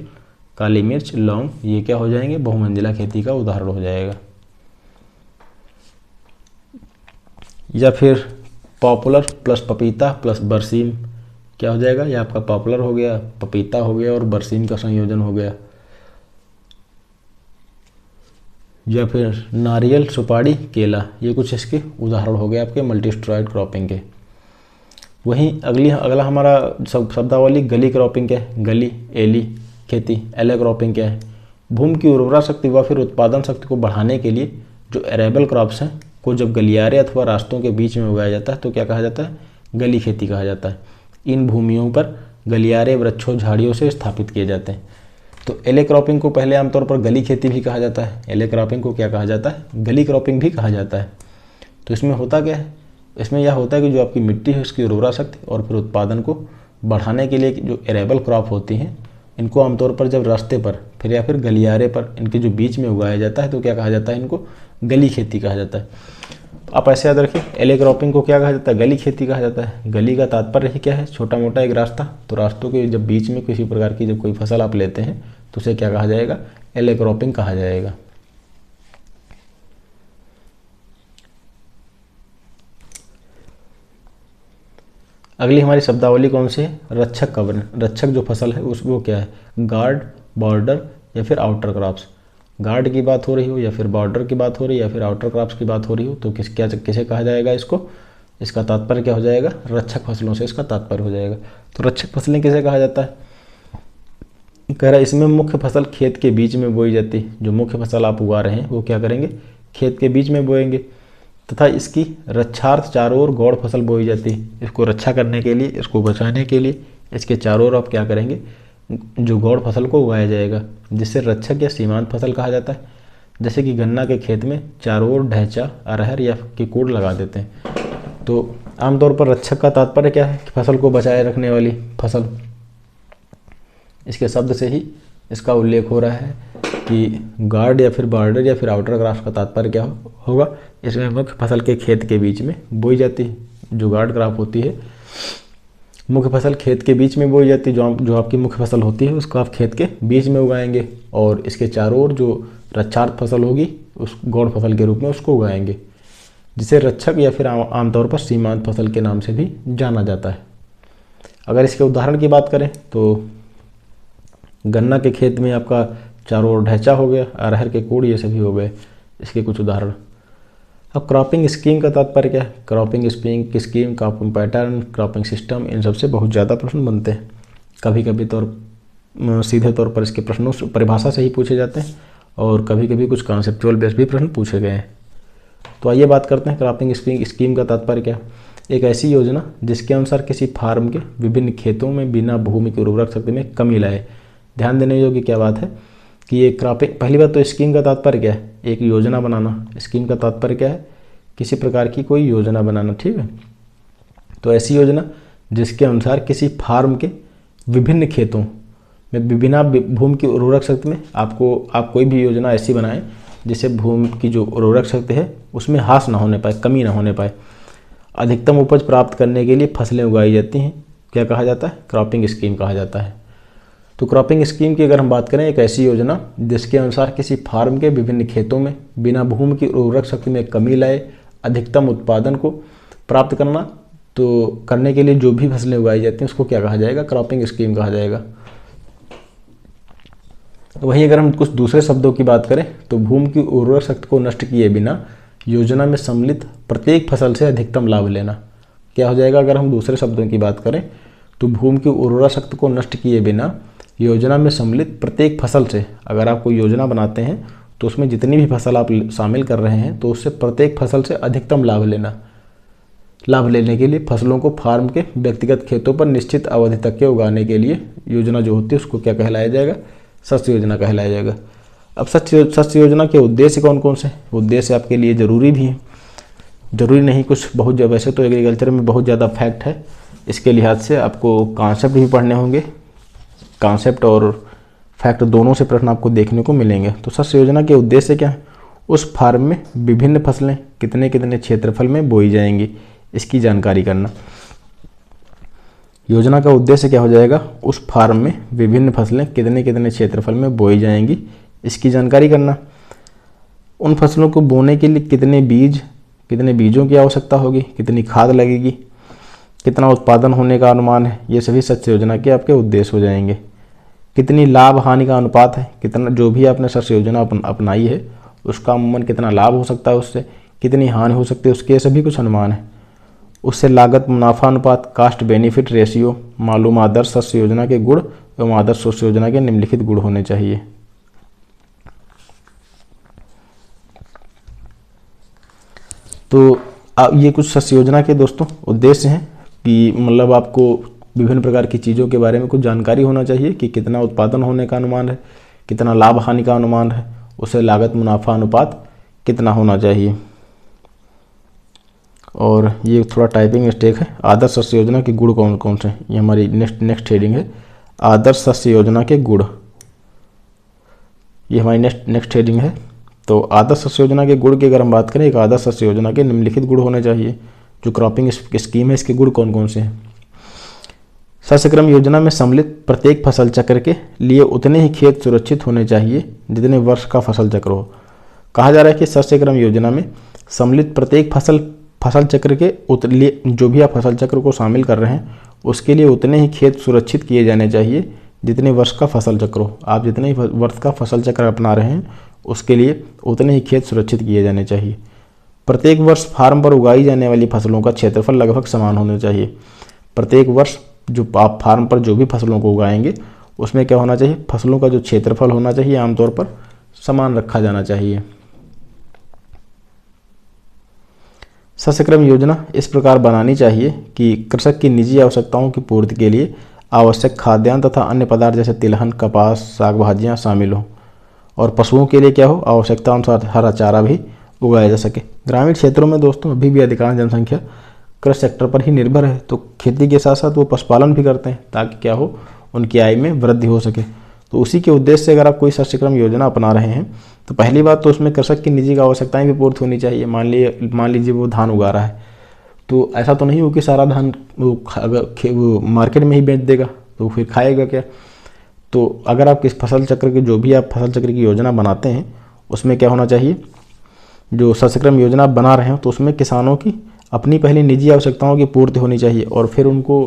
काली मिर्च, लौंग, ये क्या हो जाएंगे, बहुमंजिला खेती का उदाहरण हो जाएगा। या फिर पॉपुलर प्लस पपीता प्लस बरसीम क्या हो जाएगा, ये आपका पॉपुलर हो गया, पपीता हो गया और बरसीम का संयोजन हो गया। या फिर नारियल, सुपारी, केला, ये कुछ इसके उदाहरण हो गए आपके मल्टी स्टेरॉयड क्रॉपिंग के। वहीं अगला हमारा शब्दावली गली क्रॉपिंग क्या है, गली, एली खेती, एले क्रॉपिंग क्या है, भूमि की उर्वरा शक्ति व फिर उत्पादन शक्ति को बढ़ाने के लिए जो एरेबल क्रॉप्स हैं को जब गलियारे अथवा रास्तों के बीच में उगाया जाता है तो क्या कहा जाता है, गली खेती कहा जाता है। इन भूमियों पर गलियारे वृक्षों झाड़ियों से स्थापित किए जाते हैं। तो एले क्रॉपिंग को पहले आमतौर पर गली खेती भी कहा जाता है, एले क्रॉपिंग को क्या कहा जाता है, गली क्रॉपिंग भी कहा जाता है। तो इसमें होता क्या है, इसमें यह होता है कि जो आपकी मिट्टी है उसकी उर्वरा शक्ति और फिर उत्पादन को बढ़ाने के लिए जो एरेबल क्रॉप होती हैं इनको आमतौर पर जब रास्ते पर फिर या फिर गलियारे पर इनके जो बीच में उगाया जाता है तो क्या कहा जाता है, इनको गली खेती कहा जाता है। आप ऐसे याद रखिए, एले क्रॉपिंग को क्या कहा जाता है, गली खेती कहा जाता है। गली का तात्पर्य ही क्या है, छोटा मोटा एक रास्ता, तो रास्तों के जब बीच में किसी प्रकार की जब कोई फसल आप लेते हैं तो उसे क्या कहा जाएगा, एले क्रॉपिंग कहा जाएगा। अगली हमारी शब्दावली कौन सी है, रक्षक कवर्ण। रक्षक जो फसल है उसको क्या है, गार्ड, बॉर्डर या फिर आउटर क्रॉप्स। गार्ड की बात हो रही हो या फिर बॉर्डर की बात हो रही है या फिर आउटर क्रॉप्स की बात हो रही हो तो किसे कहा जाएगा, इसको, इसका तात्पर्य क्या हो जाएगा, रक्षक फसलों से इसका तात्पर्य हो जाएगा। तो रक्षक फसलें किसे कहा जाता है, कह रहा है इसमें मुख्य फसल खेत के बीच में बोई जाती है। जो मुख्य फसल आप उगा रहे हैं वो क्या करेंगे, खेत के बीच में बोएंगे, तथा इसकी रक्षार्थ चारों ओर गौड़ फसल बोई जाती है। इसको रक्षा करने के लिए, इसको बचाने के लिए इसके चारों ओर आप क्या करेंगे, जो गौड़ फसल को उगाया जाएगा, जिससे रक्षक या सीमांत फसल कहा जाता है। जैसे कि गन्ना के खेत में चारों ओर ढैंचा, अरहर या की कूड़ लगा देते हैं। तो आमतौर पर रक्षक का तात्पर्य क्या है, कि फसल को बचाए रखने वाली फसल। इसके शब्द से ही इसका उल्लेख हो रहा है कि गार्ड या फिर बॉर्डर या फिर आउटर क्रॉप्स का तात्पर्य क्या होगा, इसमें मुख्य फसल के खेत के बीच में बोई जाती है। जो गार्ड क्रॉप होती है, मुख्य फसल खेत के बीच में बोई जाती है। जो आपकी मुख्य फसल होती है उसको आप खेत के बीच में उगाएंगे और इसके चारों ओर जो रक्षार्थ फसल होगी उस गौड़ फसल के रूप में उसको उगाएंगे, जिसे रक्षक या फिर आमतौर पर सीमांत फसल के नाम से भी जाना जाता है। अगर इसके उदाहरण की बात करें तो गन्ना के खेत में आपका चारों ओर ढैंचा हो गया, अरहर के कूड़, ये सभी हो गए इसके कुछ उदाहरण। अब क्रॉपिंग स्कीम का तात्पर्य क्या है, cropping scheme, cropping pattern, cropping system, इन सबसे बहुत ज़्यादा प्रश्न बनते हैं। कभी कभी सीधे तौर पर इसके प्रश्नों से परिभाषा से ही पूछे जाते हैं और कभी कभी कुछ कॉन्सेप्चुअल बेस्ड भी प्रश्न पूछे गए हैं। तो आइए बात करते हैं क्रॉपिंग स्कीम का तात्पर्य क्या। एक ऐसी योजना जिसके अनुसार किसी फार्म के विभिन्न खेतों में बिना भूमि की उर्वरक शक्ति में कमी लाए। ध्यान देने योग्य क्या बात है कि ये क्रॉपिंग, पहली बात तो स्कीम का तात्पर्य क्या है, एक योजना बनाना। स्कीम का तात्पर्य क्या है? किसी प्रकार की कोई योजना बनाना, ठीक है। तो ऐसी योजना जिसके अनुसार किसी फार्म के विभिन्न खेतों में बिना भूमि की उर्वरक शक्ति में आप कोई भी योजना ऐसी बनाएं जिससे भूमि की जो उर्वरक शक्ति है उसमें ह्रास ना होने पाए, कमी ना होने पाए। अधिकतम उपज प्राप्त करने के लिए फसलें उगाई जाती हैं, क्या कहा जाता है? क्रॉपिंग स्कीम कहा जाता है। तो क्रॉपिंग स्कीम की अगर हम बात करें, एक ऐसी योजना जिसके अनुसार किसी फार्म के विभिन्न खेतों में बिना भूमि की उर्वरक शक्ति में कमी लाए अधिकतम उत्पादन को प्राप्त करने के लिए जो भी फसलें उगाई जाती हैं उसको क्या कहा जाएगा? क्रॉपिंग स्कीम कहा जाएगा। वहीं अगर हम कुछ दूसरे शब्दों की बात करें तो भूमि की उर्वरक शक्ति को नष्ट किए बिना योजना में सम्मिलित प्रत्येक फसल से अधिकतम लाभ लेना, क्या हो जाएगा? अगर हम दूसरे शब्दों की बात करें तो भूमि की उर्वरक शक्ति को नष्ट किए बिना योजना में सम्मिलित प्रत्येक फसल से, अगर आप कोई योजना बनाते हैं तो उसमें जितनी भी फसल आप शामिल कर रहे हैं तो उससे प्रत्येक फसल से अधिकतम लाभ लेना। लाभ लेने के लिए फसलों को फार्म के व्यक्तिगत खेतों पर निश्चित अवधि तक के उगाने के लिए योजना जो होती है उसको क्या कहलाया जाएगा? शस्य योजना कहलाया जाएगा। अब शस्य योजना के उद्देश्य कौन कौन से? उद्देश्य आपके लिए जरूरी भी हैं, जरूरी नहीं कुछ, बहुत वैसे तो एग्रीकल्चर में बहुत ज़्यादा फैक्ट है, इसके लिहाज से आपको कॉन्सेप्ट भी पढ़ने होंगे। कॉन्सेप्ट और फैक्ट दोनों से प्रश्न आपको देखने को मिलेंगे। तो शस्य योजना के उद्देश्य क्या है? उस फार्म में विभिन्न फसलें कितने कितने क्षेत्रफल में बोई जाएंगी, इसकी जानकारी करना। योजना का उद्देश्य क्या हो जाएगा? उस फार्म में विभिन्न फसलें कितने कितने क्षेत्रफल में बोई जाएंगी, इसकी जानकारी करना। उन फसलों को बोने के लिए कितने बीजों की आवश्यकता होगी, कितनी खाद लगेगी, कितना उत्पादन होने का अनुमान है, ये सभी शस्य योजना के आपके उद्देश्य हो जाएंगे। कितनी लाभ हानि का अनुपात है, कितना जो भी आपने शस्य योजना अपनाई है उसका अमूमन कितना लाभ हो सकता है, उससे कितनी हानि हो सकती है, उसके सभी कुछ अनुमान है। उससे लागत मुनाफा अनुपात, कास्ट बेनिफिट रेशियो मालूम। आदर्श शस्य योजना के गुण एवं आदर्श शस्य योजना के निम्नलिखित गुण होने चाहिए। तो ये कुछ शस्य योजना के दोस्तों उद्देश्य हैं कि मतलब आपको विभिन्न प्रकार की चीज़ों के बारे में कुछ जानकारी होना चाहिए कि कितना उत्पादन होने का अनुमान है, कितना लाभ हानि का अनुमान है, उससे लागत मुनाफा अनुपात कितना होना चाहिए। और ये थोड़ा टाइपिंग मिस्टेक है। आदर्श शस्य योजना के गुण कौन कौन से? ये हमारी नेक्स्ट हेडिंग है, आदर्श शस्य योजना के गुण। ये हमारी नेक्स्ट हेडिंग है। तो आदर्श शस्य योजना के गुण की अगर हम बात करें, एक आदर्श शस्य योजना के निम्नलिखित गुण होने चाहिए। जो क्रॉपिंग स्कीम है इसके गुण कौन कौन से हैं? शस्य क्रम योजना में सम्मिलित प्रत्येक फसल चक्र के लिए उतने ही खेत सुरक्षित होने चाहिए जितने वर्ष का फसल चक्र हो। कहा जा रहा है कि शस्य क्रम योजना में सम्मिलित प्रत्येक फसल चक्र के लिए, जो भी आप फसल चक्र को शामिल कर रहे हैं उसके लिए उतने ही खेत सुरक्षित किए जाने चाहिए जितने वर्ष का फसल चक्र हो। आप जितने ही वर्ष का फसल चक्र अपना रहे हैं उसके लिए उतने ही खेत सुरक्षित किए जाने चाहिए। प्रत्येक वर्ष फार्म पर उगाई जाने वाली फसलों का क्षेत्रफल लगभग समान होना चाहिए। प्रत्येक वर्ष जो आप फार्म पर जो भी फसलों को उगाएंगे उसमें क्या होना चाहिए? फसलों का जो क्षेत्रफल होना चाहिए आमतौर पर समान रखा जाना चाहिए। शस्य क्रम योजना इस प्रकार बनानी चाहिए कि कृषक की निजी आवश्यकताओं की पूर्ति के लिए आवश्यक खाद्यान्न तथा अन्य पदार्थ जैसे तिलहन, कपास, साग भाजियाँ शामिल हों और पशुओं के लिए क्या हो? आवश्यकता अनुसार हरा चारा भी उगाया जा सके। ग्रामीण क्षेत्रों में दोस्तों अभी भी अधिकांश जनसंख्या कृषि सेक्टर पर ही निर्भर है, तो खेती के साथ साथ वो पशुपालन भी करते हैं ताकि क्या हो? उनकी आय में वृद्धि हो सके। तो उसी के उद्देश्य से अगर आप कोई शस्य क्रम योजना अपना रहे हैं तो पहली बात तो उसमें कृषक की निजी आवश्यकताएं भी पूर्ति होनी चाहिए। मान लीजिए वो धान उगा रहा है, तो ऐसा तो नहीं हो कि सारा धान वो मार्केट में ही बेच देगा, तो फिर खाएगा क्या? तो अगर आप किस फसल चक्र की, जो भी आप फसल चक्र की योजना बनाते हैं उसमें क्या होना चाहिए? जो शस्य क्रम योजना आप बना रहे हो तो उसमें किसानों की अपनी पहले निजी आवश्यकताओं की पूर्ति होनी चाहिए और फिर उनको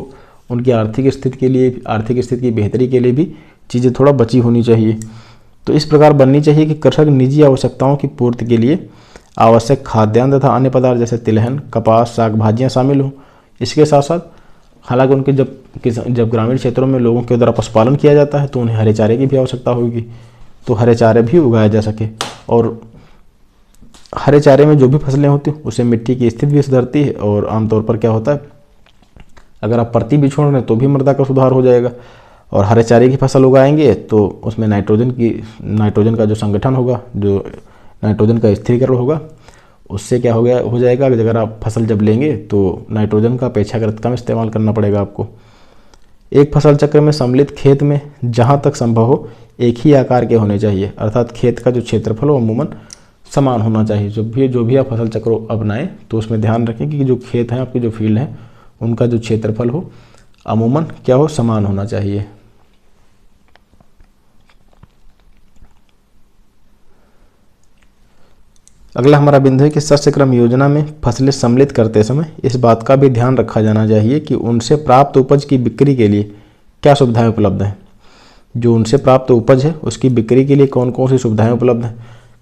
उनकी आर्थिक स्थिति की बेहतरी के लिए भी चीज़ें थोड़ा बची होनी चाहिए। तो इस प्रकार बननी चाहिए कि कृषक निजी आवश्यकताओं की पूर्ति के लिए आवश्यक खाद्यान्न तथा अन्य पदार्थ जैसे तिलहन, कपास, साग भाजियाँ शामिल हों। इसके साथ साथ हालांकि उनके जब ग्रामीण क्षेत्रों में लोगों के द्वारा पशुपालन किया जाता है तो उन्हें हरे चारे की भी आवश्यकता होगी, तो हरे चारे भी उगाए जा सके। और हरे चारे में जो भी फसलें होती हैं उससे मिट्टी की स्थिति भी सुधरती है और आमतौर पर क्या होता है, अगर आप परती भी छोड़ रहे हैं तो भी मृदा का सुधार हो जाएगा। और हरे चारे की फसल उगाएंगे तो उसमें नाइट्रोजन का जो संगठन होगा, जो नाइट्रोजन का स्थिरीकरण होगा। उससे क्या हो जाएगा कि अगर आप फसल जब लेंगे तो नाइट्रोजन का अपेक्षाकृत कम इस्तेमाल करना पड़ेगा आपको। एक फसल चक्र में सम्मिलित खेत में जहाँ तक संभव हो एक ही आकार के होने चाहिए, अर्थात खेत का जो क्षेत्रफल हो अमूमन समान होना चाहिए। जो भी आप फसल चक्र अपनाएं तो उसमें ध्यान रखें कि जो खेत हैं आपके, जो फील्ड हैं, उनका जो क्षेत्रफल हो अमूमन क्या हो, समान होना चाहिए। अगला हमारा बिंदु है कि शस्य क्रम योजना में फसलें सम्मिलित करते समय इस बात का भी ध्यान रखा जाना चाहिए कि उनसे प्राप्त उपज की बिक्री के लिए क्या सुविधाएं उपलब्ध हैं। जो उनसे प्राप्त उपज है उसकी बिक्री के लिए कौन कौन सी सुविधाएं उपलब्ध हैं।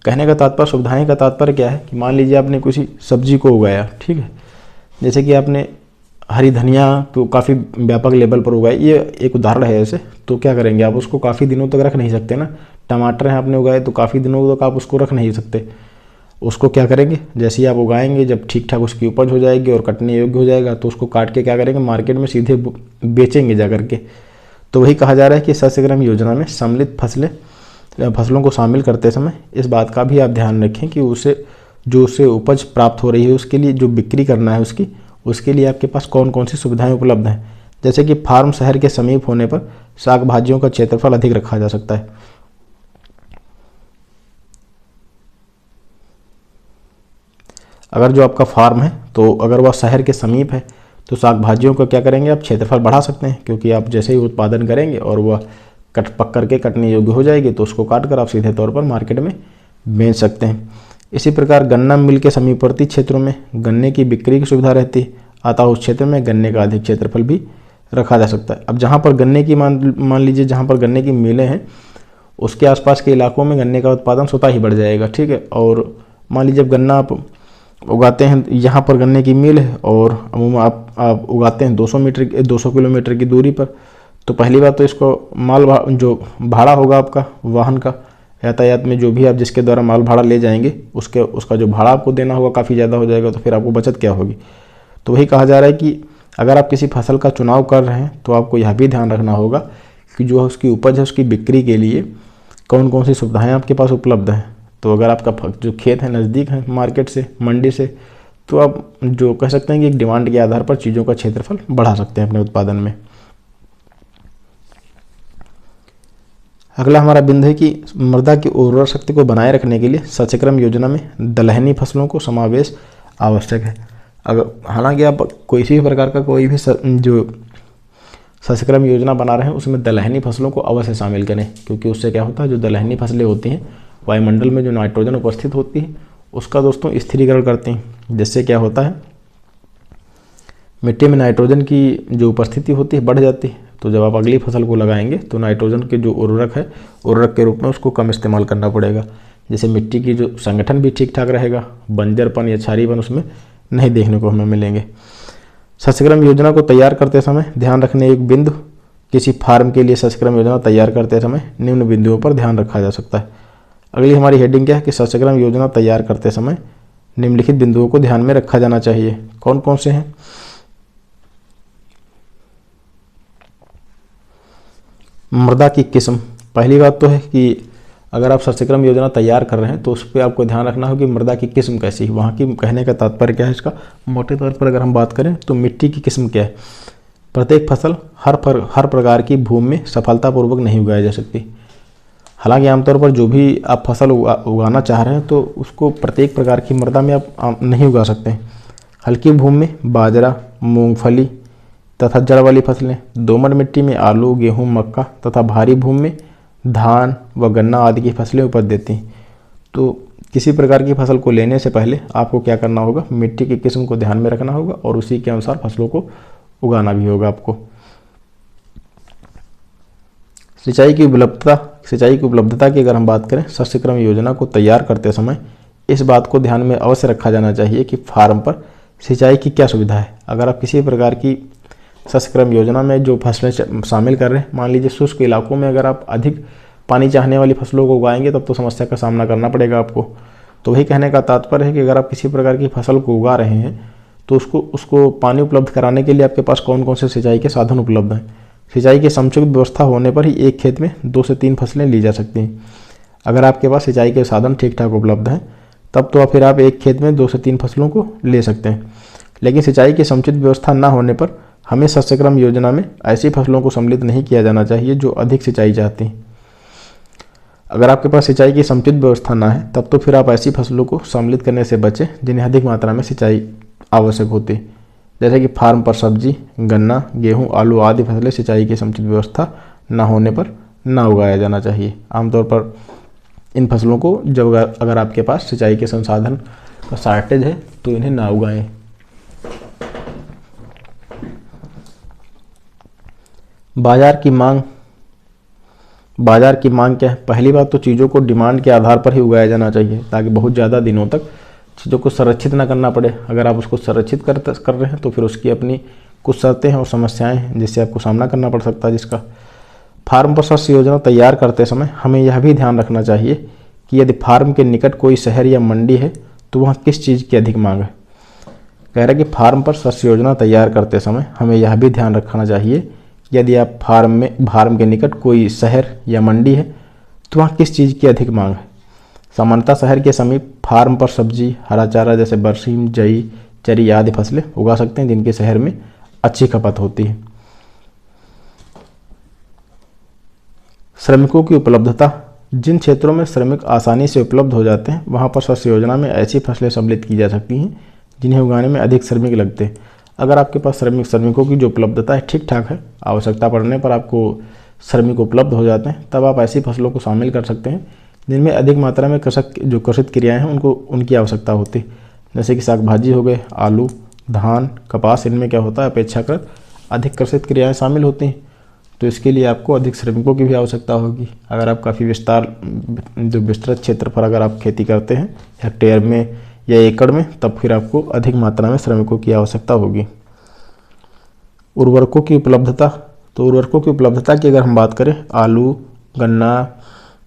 कहने का तात्पर्य, सुविधाएं का तात्पर्य क्या है कि मान लीजिए आपने किसी सब्जी को उगाया, ठीक है, जैसे कि आपने हरी धनिया तो काफ़ी व्यापक लेवल पर उगाई, ये एक उदाहरण है ऐसे। तो क्या करेंगे, आप उसको काफ़ी दिनों तक रख नहीं सकते ना। टमाटर हैं आपने उगाए तो काफ़ी दिनों तक आप उसको रख नहीं सकते। उसको क्या करेंगे, जैसे ही आप उगाएंगे, जब ठीक ठाक उसकी उपज हो जाएगी और कटने योग्य हो जाएगा तो उसको काट के क्या करेंगे, मार्केट में सीधे बेचेंगे जा करके। तो वही कहा जा रहा है कि शस्य क्रम योजना में सम्मिलित फसलों को शामिल करते समय इस बात का भी आप ध्यान रखें कि उससे उपज प्राप्त हो रही है उसके लिए जो बिक्री करना है उसके लिए आपके पास कौन कौन सी सुविधाएं उपलब्ध हैं। जैसे कि फार्म शहर के समीप होने पर साग भाजियों का क्षेत्रफल अधिक रखा जा सकता है। अगर जो आपका फार्म है तो अगर वह शहर के समीप है तो साग भाजियों का क्या करेंगे, आप क्षेत्रफल बढ़ा सकते हैं, क्योंकि आप जैसे ही उत्पादन करेंगे और वह पक करके कटने योग्य हो जाएगी तो उसको काट कर आप सीधे तौर पर मार्केट में बेच सकते हैं। इसी प्रकार गन्ना मिल के समीपवर्ती क्षेत्रों में गन्ने की बिक्री की सुविधा रहती है, अतः उस क्षेत्र में गन्ने का अधिक क्षेत्रफल भी रखा जा सकता है। अब जहाँ पर गन्ने की मान लीजिए जहाँ पर गन्ने की मिलें हैं उसके आसपास के इलाकों में गन्ने का उत्पादन स्वतः ही बढ़ जाएगा, ठीक है। और मान लीजिए जब गन्ना आप उगाते हैं, यहाँ पर गन्ने की मिल है और अमूमन आप उगाते हैं 200 किलोमीटर की दूरी पर, तो पहली बात तो इसको जो भाड़ा होगा आपका वाहन का, यातायात में जो भी आप जिसके द्वारा माल भाड़ा ले जाएंगे उसका जो भाड़ा आपको देना होगा काफ़ी ज़्यादा हो जाएगा, तो फिर आपको बचत क्या होगी। तो वही कहा जा रहा है कि अगर आप किसी फसल का चुनाव कर रहे हैं तो आपको यह भी ध्यान रखना होगा कि जो उसकी उपज है उसकी बिक्री के लिए कौन कौन सी सुविधाएँ आपके पास उपलब्ध हैं। तो अगर आपका जो खेत है नज़दीक है मार्केट से, मंडी से, तो आप जो कह सकते हैं कि एक डिमांड के आधार पर चीज़ों का क्षेत्रफल बढ़ा सकते हैं अपने उत्पादन में। अगला हमारा बिंदु है कि मृदा की उर्वरा शक्ति को बनाए रखने के लिए शस्य क्रम योजना में दलहनी फसलों को समावेश आवश्यक है। अगर हालांकि आप किसी भी प्रकार का कोई भी जो शस्य क्रम योजना बना रहे हैं उसमें दलहनी फसलों को अवश्य शामिल करें, क्योंकि उससे क्या होता है, जो दलहनी फसलें होती हैं वायुमंडल में जो नाइट्रोजन उपस्थित होती है उसका दोस्तों स्थिरीकरण करती हैं। जिससे क्या होता है, मिट्टी में नाइट्रोजन की जो उपस्थिति होती है बढ़ जाती है। तो जब आप अगली फसल को लगाएंगे तो नाइट्रोजन के जो उर्वरक है, उर्वरक के रूप में उसको कम इस्तेमाल करना पड़ेगा। जैसे मिट्टी की जो संगठन भी ठीक ठाक रहेगा, बंजरपन या क्षारीयपन उसमें नहीं देखने को हमें मिलेंगे। शस्य क्रम योजना को तैयार करते समय ध्यान रखने एक बिंदु, किसी फार्म के लिए शस्य क्रम योजना तैयार करते समय निम्न बिंदुओं पर ध्यान रखा जा सकता है। अगली हमारी हेडिंग क्या है कि शस्य क्रम योजना तैयार करते समय निम्नलिखित बिंदुओं को ध्यान में रखा जाना चाहिए। कौन कौन से हैं? मृदा की किस्म। पहली बात तो है कि अगर आप शस्य क्रम योजना तैयार कर रहे हैं तो उस पर आपको ध्यान रखना हो कि मृदा की किस्म कैसी है। वहाँ की कहने का तात्पर्य क्या है इसका, मोटे तौर पर अगर हम बात करें तो मिट्टी की किस्म क्या है। प्रत्येक फसल हर प्रकार की भूमि में सफलतापूर्वक नहीं उगाई जा सकती। हालांकि आमतौर पर जो भी आप फसल उगाना चाह रहे हैं तो उसको प्रत्येक प्रकार की मृदा में आप नहीं उगा सकते हैं। हल्की भूमि में बाजरा, मूंगफली तथा जड़ वाली फसलें, दोमट मिट्टी में आलू, गेहूं, मक्का तथा भारी भूमि में धान व गन्ना आदि की फसलें उपज देती हैं। तो किसी प्रकार की फसल को लेने से पहले आपको क्या करना होगा, मिट्टी की किस्म को ध्यान में रखना होगा और उसी के अनुसार फसलों को उगाना भी होगा आपको। सिंचाई की उपलब्धता की अगर हम बात करें, शस्य क्रम योजना को तैयार करते समय इस बात को ध्यान में अवश्य रखा जाना चाहिए कि फार्म पर सिंचाई की क्या सुविधा है। अगर आप किसी प्रकार की शस्य क्रम योजना में जो फसलें शामिल कर रहे हैं, मान लीजिए शुष्क इलाकों में अगर आप अधिक पानी चाहने वाली फसलों को उगाएंगे तब तो समस्या का सामना करना पड़ेगा आपको। तो वही कहने का तात्पर्य है कि अगर आप किसी प्रकार की फसल को उगा रहे हैं तो उसको पानी उपलब्ध कराने के लिए आपके पास कौन कौन से सिंचाई के साधन उपलब्ध हैं। सिंचाई की समुचित व्यवस्था होने पर ही एक खेत में 2 से 3 फसलें ली जा सकती हैं। अगर आपके पास सिंचाई के साधन ठीक ठाक उपलब्ध हैं तब तो फिर आप एक खेत में 2 से 3 फसलों को ले सकते हैं। लेकिन सिंचाई की समुचित व्यवस्था न होने पर हमें शस्यक्रम योजना में ऐसी फसलों को सम्मिलित नहीं किया जाना चाहिए जो अधिक सिंचाई चाहती हैं। अगर आपके पास सिंचाई की समुचित व्यवस्था ना है तब तो फिर आप ऐसी फसलों को सम्मिलित करने से बचें जिन्हें अधिक मात्रा में सिंचाई आवश्यक होती है, जैसे कि फार्म पर सब्जी, गन्ना, गेहूँ, आलू आदि फसलें सिंचाई की समुचित व्यवस्था न होने पर ना उगाया जाना चाहिए। आमतौर पर इन फसलों को जब अगर आपके पास सिंचाई के संसाधन का शॉर्टेज है तो इन्हें ना उगाएं। बाजार की मांग क्या है? पहली बात तो चीज़ों को डिमांड के आधार पर ही उगाया जाना चाहिए ताकि बहुत ज़्यादा दिनों तक चीज़ों को संरक्षित ना करना पड़े। अगर आप उसको संरक्षित कर रहे हैं तो फिर उसकी अपनी कुछ शर्तें हैं और समस्याएं हैं जिससे आपको सामना करना पड़ सकता है। जिसका फार्म पर शस्य योजना तैयार करते समय हमें यह भी ध्यान रखना चाहिए कि यदि फार्म के निकट कोई शहर या मंडी है तो वहाँ किस चीज़ की अधिक मांग है। कह रहा है कि फार्म पर शस्य योजना तैयार करते समय हमें यह भी ध्यान रखना चाहिए यदि आप फार्म के निकट कोई शहर या मंडी है तो वहाँ किस चीज़ की अधिक मांग है। सामान्यतः शहर के समीप फार्म पर सब्जी, हरा चारा जैसे बरसीम, जई, चरी आदि फसलें उगा सकते हैं जिनके शहर में अच्छी खपत होती है। श्रमिकों की उपलब्धता। जिन क्षेत्रों में श्रमिक आसानी से उपलब्ध हो जाते हैं वहाँ पर शस्य योजना में ऐसी फसलें सम्मिलित की जा सकती हैं जिन्हें उगाने में अधिक श्रमिक लगते हैं। अगर आपके पास श्रमिकों की जो उपलब्धता है ठीक ठाक है, आवश्यकता पड़ने पर आपको श्रमिक उपलब्ध हो जाते हैं, तब आप ऐसी फसलों को शामिल कर सकते हैं जिनमें अधिक मात्रा में कृषित क्रियाएँ हैं उनकी आवश्यकता होती है, जैसे कि साग भाजी हो गए, आलू, धान, कपास। इनमें क्या होता है, अपेक्षाकृत अधिक कृषित क्रियाएँ शामिल होती हैं, तो इसके लिए आपको अधिक श्रमिकों की भी आवश्यकता होगी। अगर आप काफ़ी विस्तृत क्षेत्र पर अगर आप खेती करते हैं हेक्टेयर में या एकड़ में, तब फिर आपको अधिक मात्रा में श्रमिकों की आवश्यकता होगी। उर्वरकों की उपलब्धता। तो उर्वरकों की उपलब्धता की अगर हम बात करें, आलू, गन्ना,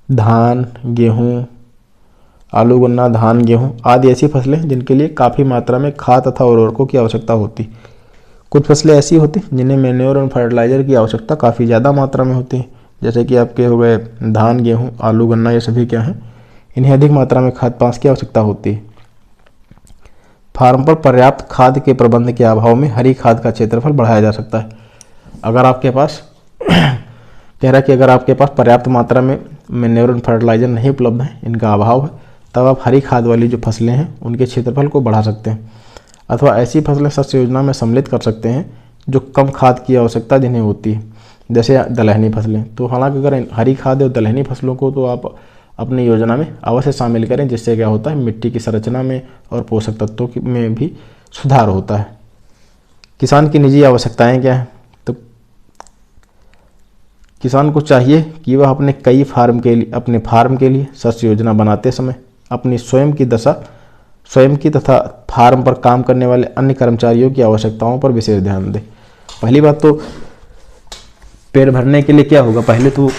धान, गेहूँ आदि ऐसी फसलें जिनके लिए काफ़ी मात्रा में खाद तथा उर्वरकों की आवश्यकता होती। कुछ फसलें ऐसी होती हैं जिन्हें मैन्योर और फर्टिलाइज़र की आवश्यकता काफ़ी ज़्यादा मात्रा में होती है, जैसे कि आपके हो गए धान, गेहूँ, आलू, गन्ना, ये सभी क्या हैं, इन्हें अधिक मात्रा में खाद पांस की आवश्यकता होती है। फार्म पर पर्याप्त खाद के प्रबंध के अभाव में हरी खाद का क्षेत्रफल बढ़ाया जा सकता है। अगर आपके पास कह रहा है कि अगर आपके पास पर्याप्त मात्रा में मैन्योर और फर्टिलाइज़र नहीं उपलब्ध है, इनका अभाव है, तब आप हरी खाद वाली जो फसलें हैं उनके क्षेत्रफल को बढ़ा सकते हैं, अथवा ऐसी फसलें शस्य योजना में सम्मिलित कर सकते हैं जो कम खाद की आवश्यकता जिन्हें होती है, जैसे दलहनी फसलें। तो हालांकि अगर हरी खाद और दलहनी फसलों को तो आप अपनी योजना में अवश्य शामिल करें, जिससे क्या होता है, मिट्टी की संरचना में और पोषक तत्वों में भी सुधार होता है। किसान की निजी आवश्यकताएं क्या हैं? तो किसान को चाहिए कि वह अपने फार्म के लिए शस्य योजना बनाते समय अपनी स्वयं की तथा फार्म पर काम करने वाले अन्य कर्मचारियों की आवश्यकताओं पर विशेष ध्यान दें। पहली बात तो पेट भरने के लिए क्या होगा, पहले तो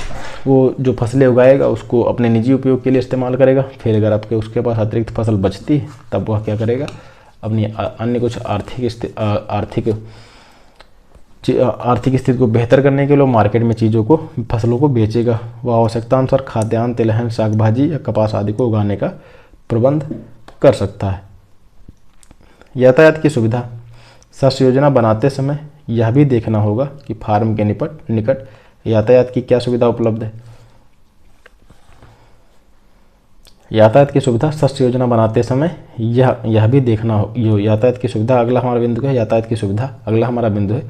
वो जो फसलें उगाएगा उसको अपने निजी उपयोग के लिए इस्तेमाल करेगा, फिर अगर उसके पास अतिरिक्त फसल बचती है तब वह क्या करेगा, अपनी अन्य कुछ आर्थिक स्थिति को बेहतर करने के लिए मार्केट में फसलों को बेचेगा। वह आवश्यकता अनुसार खाद्यान्न, तिलहन, साग भाजी या कपास आदि को उगाने का प्रबंध कर सकता है। यातायात की सुविधा। शस्य योजना बनाते समय यह भी देखना होगा कि फार्म के निकट यातायात की क्या सुविधा उपलब्ध है। यातायात की सुविधा शस्य योजना बनाते समय यह भी देखना हो, यातायात की सुविधा अगला हमारा बिंदु है। यातायात की सुविधा अगला हमारा बिंदु है।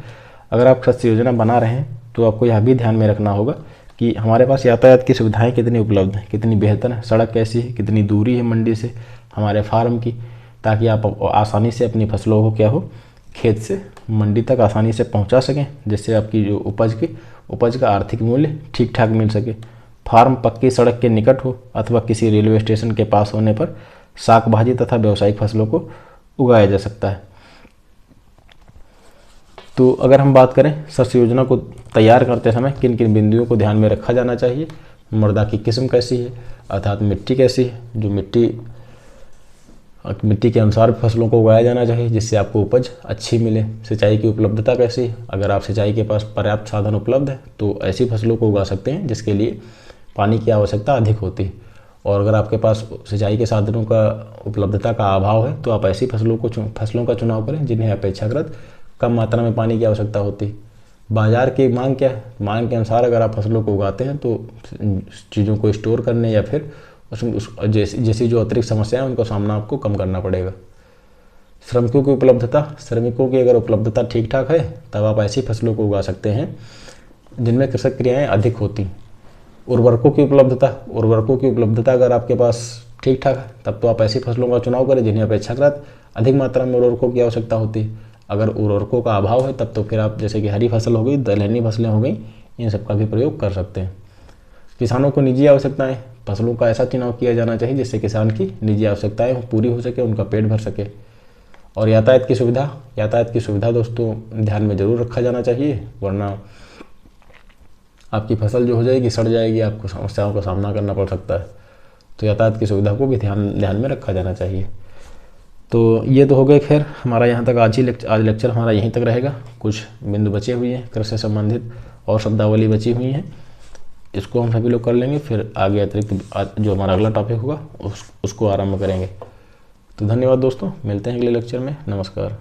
अगर आप शस्य योजना बना रहे हैं तो आपको यह भी ध्यान में रखना होगा कि हमारे पास यातायात की सुविधाएं कितनी उपलब्ध हैं, कितनी बेहतर है, सड़क कैसी है, कितनी दूरी है मंडी से हमारे फार्म की, ताकि आप आसानी से अपनी फसलों को क्या हो, खेत से मंडी तक आसानी से पहुंचा सकें, जिससे आपकी जो उपज का आर्थिक मूल्य ठीक ठाक मिल सके। फार्म पक्की सड़क के निकट हो अथवा किसी रेलवे स्टेशन के पास होने पर साग भाजी तथा व्यावसायिक फसलों को उगाया जा सकता है। तो अगर हम बात करें शस्य योजना को तैयार करते समय किन किन बिंदुओं को ध्यान में रखा जाना चाहिए। मृदा की किस्म कैसी है, अर्थात मिट्टी कैसी है, जो मिट्टी के अनुसार फसलों को उगाया जाना चाहिए जिससे आपको उपज अच्छी मिले। सिंचाई की उपलब्धता कैसी है, अगर आप सिंचाई के पास पर्याप्त साधन उपलब्ध है तो ऐसी फसलों को उगा सकते हैं जिसके लिए पानी की आवश्यकता अधिक होती है। और अगर आपके पास सिंचाई के साधनों का उपलब्धता का अभाव है तो आप ऐसी फसलों का चुनाव करें जिन्हें अपेक्षाकृत कम मात्रा में पानी की आवश्यकता होती है। बाजार की मांग क्या है, मांग के अनुसार अगर आप फसलों को उगाते हैं तो चीज़ों को स्टोर करने या फिर जैसी जो अतिरिक्त समस्याएं हैं उनका सामना आपको कम करना पड़ेगा। श्रमिकों की उपलब्धता, श्रमिकों की अगर उपलब्धता ठीक ठाक है तब आप ऐसी फसलों को उगा सकते हैं जिनमें कृषक क्रियाएँ अधिक होती। उर्वरकों की उपलब्धता अगर आपके पास ठीक ठाक है तब तो आप ऐसी फसलों का चुनाव करें जिन्हें अपेक्षाकृत अधिक मात्रा में उर्वरकों की आवश्यकता होती है। अगर उर्वरकों का अभाव है तब तो फिर आप जैसे कि हरी फसल हो गई, दलहनी फसलें हो गई, इन सब का भी प्रयोग कर सकते हैं। किसानों को निजी आवश्यकताएं, फसलों का ऐसा चुनाव किया जाना चाहिए जिससे किसान की निजी आवश्यकताएं पूरी हो सके, उनका पेट भर सके। और यातायात की सुविधा दोस्तों ध्यान में ज़रूर रखा जाना चाहिए, वरना आपकी फसल जो हो जाएगी सड़ जाएगी, आपको समस्याओं का सामना करना पड़ सकता है। तो यातायात की सुविधा को भी ध्यान में रखा जाना चाहिए। तो ये तो हो गए, खैर हमारा यहाँ तक आज लेक्चर हमारा यहीं तक रहेगा। कुछ बिंदु बचे हुए हैं कृषि से संबंधित और शब्दावली बची हुई हैं, इसको हम सभी लोग कर लेंगे, फिर आगे अतिरिक्त जो हमारा अगला टॉपिक होगा उसको आरंभ करेंगे। तो धन्यवाद दोस्तों, मिलते हैं अगले लेक्चर में। नमस्कार।